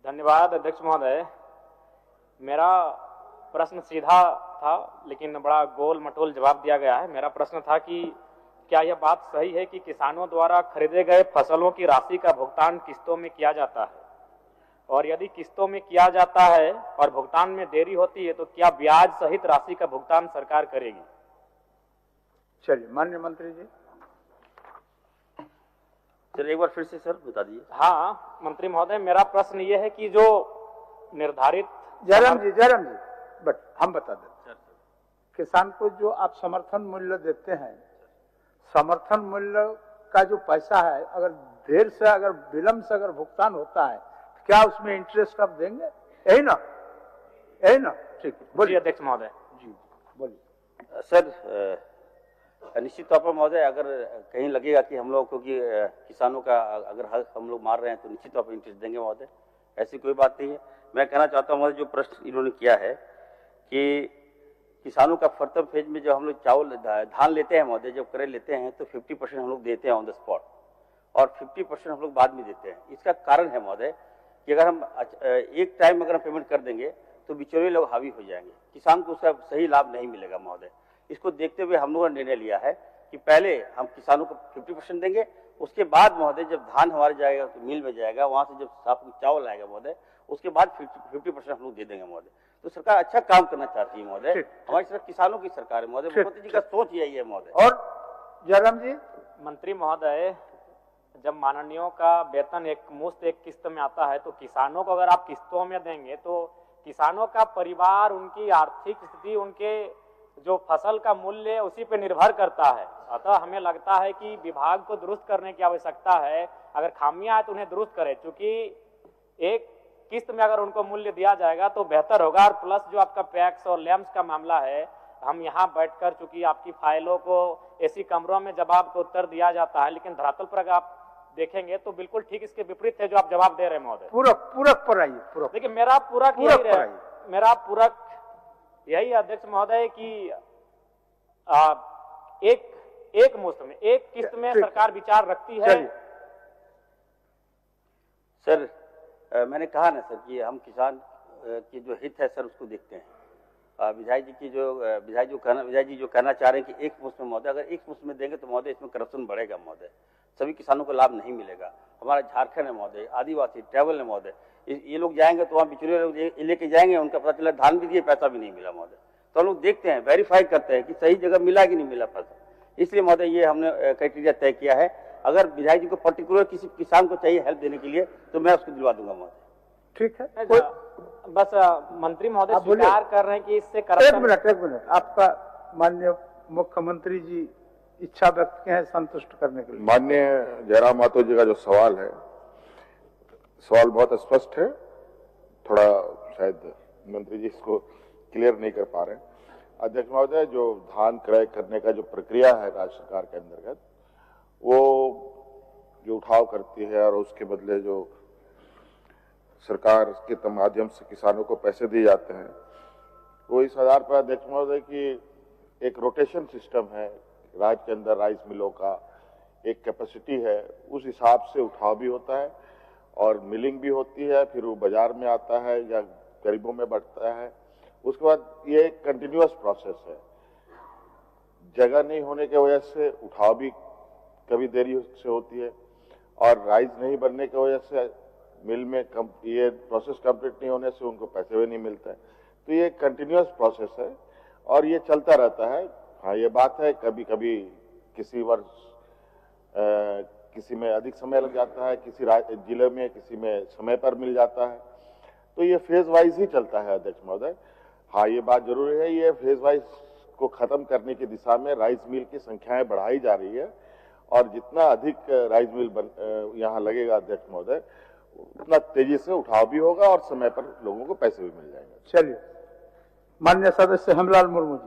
धन्यवाद अध्यक्ष महोदय। मेरा प्रश्न सीधा था लेकिन बड़ा गोल मटोल जवाब दिया गया है। मेरा प्रश्न था कि क्या यह बात सही है कि किसानों द्वारा खरीदे गए फसलों की राशि का भुगतान किस्तों में किया जाता है, और यदि किस्तों में किया जाता है और भुगतान में देरी होती है तो क्या ब्याज सहित राशि का भुगतान सरकार करेगी? चलिए माननीय मंत्री जी। सर एक बार फिर से सर बता दीजिए। हाँ मंत्री महोदय, मेरा प्रश्न ये है कि जो निर्धारित जयराम जी बट हम बता देते, किसान को जो आप समर्थन मूल्य देते हैं, समर्थन मूल्य का जो पैसा है अगर देर से अगर विलंब से अगर भुगतान होता है तो क्या उसमें इंटरेस्ट आप देंगे? यही ना? ठीक है, बोलिए अध्यक्ष महोदय। जी बोलिए। सर निश्चित तौर पर महोदय, अगर कहीं लगेगा कि हम लोग क्योंकि किसानों का अगर हक हम लोग मार रहे हैं तो निश्चित तौर पर इंटरेस्ट देंगे महोदय, ऐसी कोई बात नहीं है। मैं कहना चाहता हूँ महोदय, जो प्रश्न इन्होंने किया है कि किसानों का प्रथम फेज में जो हम लोग चावल धान लेते हैं महोदय, जब क्रय लेते हैं तो 50% हम लोग देते हैं ऑन द स्पॉट और 50% हम लोग बाद में देते हैं। इसका कारण है महोदय कि अगर हम एक टाइम अगर हम पेमेंट कर देंगे तो बिचौलिए लोग हावी हो जाएंगे, किसान को उसका सही लाभ नहीं मिलेगा महोदय। इसको देखते हुए हम लोगों ने निर्णय लिया है कि पहले हम किसानों को 50% देंगे, उसके बाद महोदय जब धान हमारे जाएगा तो मिल में जाएगा, वहां से जब साफ चावल आएगा महोदय उसके बाद 50% हम लोग दे देंगे महोदय। तो सरकार अच्छा काम करना चाहती है महोदय, हमारी सरकार किसानों की सरकार है महोदय, मुख्यमंत्री जी का सोच यही है महोदय। और जयराम जी। मंत्री महोदय, जब माननीयों का वेतन एक मुश्त एक किस्त में आता है तो किसानों को अगर आप किस्तों में देंगे तो किसानों का परिवार, उनकी आर्थिक स्थिति, उनके जो फसल का मूल्य उसी पे निर्भर करता है। अतः हमें लगता है कि विभाग को दुरुस्त करने की आवश्यकता है। अगर खामियां है तो उन्हें दुरुस्त करें, क्योंकि एक किस्त में अगर उनको मूल्य दिया जाएगा तो बेहतर होगा। और प्लस जो आपका पैक्स और लैम्स का मामला है, हम यहाँ बैठकर चूंकि आपकी फाइलों को ऐसी कमरों में जवाब को उत्तर दिया जाता है, लेकिन धरातल पर अगर आप देखेंगे तो बिल्कुल ठीक इसके विपरीत है जो आप जवाब दे रहे हैं महोदय। पूरक पर आइए। देखिए मेरा पूरक यही अध्यक्ष महोदय कि एक मुश्त में एक किस्त में सरकार विचार रखती है। सर मैंने कहा ना सर कि हम किसान की जो हित है सर उसको देखते हैं। विधायक जी जो कहना चाह रहे हैं कि एक मुश्त में महोदय, अगर एक मुश्त में देंगे तो महोदय इसमें करप्शन बढ़ेगा महोदय, सभी किसानों को लाभ नहीं मिलेगा। हमारा झारखंड है महोदय, आदिवासी ट्रैवल है महोदय, ये लोग जाएंगे तो वहाँ बिचौलिए लोग लेके जाएंगे, उनका पता चला धान भी दिए पैसा भी नहीं मिला महोदय। तो हम लोग देखते हैं, वेरीफाई करते हैं कि सही जगह मिला कि नहीं मिला पैसा। इसलिए महोदय ये हमने क्राइटेरिया तय किया है। अगर विधायक जी को पर्टिकुलर किसी किसान को चाहिए हेल्प देने के लिए तो मैं उसको दिलवा दूंगा महोदय। ठीक है, बस मंत्री महोदय स्वीकार कर रहे हैं कि इससे एक मिनट आपका माननीय मुख्यमंत्री जी इच्छा व्यक्त किए हैं संतुष्ट करने के लिए। माननीय जयराम माथुर जी का जो सवाल है, सवाल बहुत स्पष्ट है, थोड़ा शायद मंत्री जी इसको क्लियर नहीं कर पा रहे हैं। अध्यक्ष महोदय, जो धान क्रय करने का जो प्रक्रिया है राज्य सरकार के अंतर्गत, वो जो उठाव करती है और उसके बदले जो सरकार के माध्यम से किसानों को पैसे दिए जाते हैं, वो इस आधार पर अध्यक्ष महोदय की एक रोटेशन सिस्टम है राज्य के अंदर, राइस मिलों का एक कैपेसिटी है, उस हिसाब से उठाव भी होता है और मिलिंग भी होती है, फिर वो बाजार में आता है या गरीबों में बढ़ता है। उसके बाद ये एक कंटिन्यूअस प्रोसेस है। जगह नहीं होने की वजह से उठाव भी कभी देरी से होती है और राइस नहीं बनने की वजह से मिल में ये प्रोसेस कंप्लीट नहीं होने से उनको पैसे भी नहीं मिलते हैं। तो ये कंटिन्यूअस प्रोसेस है और ये चलता रहता है। हाँ, ये बात है कभी कभी किसी वर्ष किसी में अधिक समय लग जाता है, किसी जिले में किसी में समय पर मिल जाता है, तो ये फेज वाइज ही चलता है अध्यक्ष महोदय। हाँ, ये बात जरूरी है, ये फेज वाइज को खत्म करने की दिशा में राइस मिल की संख्याएं बढ़ाई जा रही है और जितना अधिक राइस मिल यहाँ लगेगा अध्यक्ष महोदय, उतना तेजी से उठाव भी होगा और समय पर लोगों को पैसे भी मिल जाएंगे। चलिए, माननीय सदस्य हेमलाल मुर्मू जी।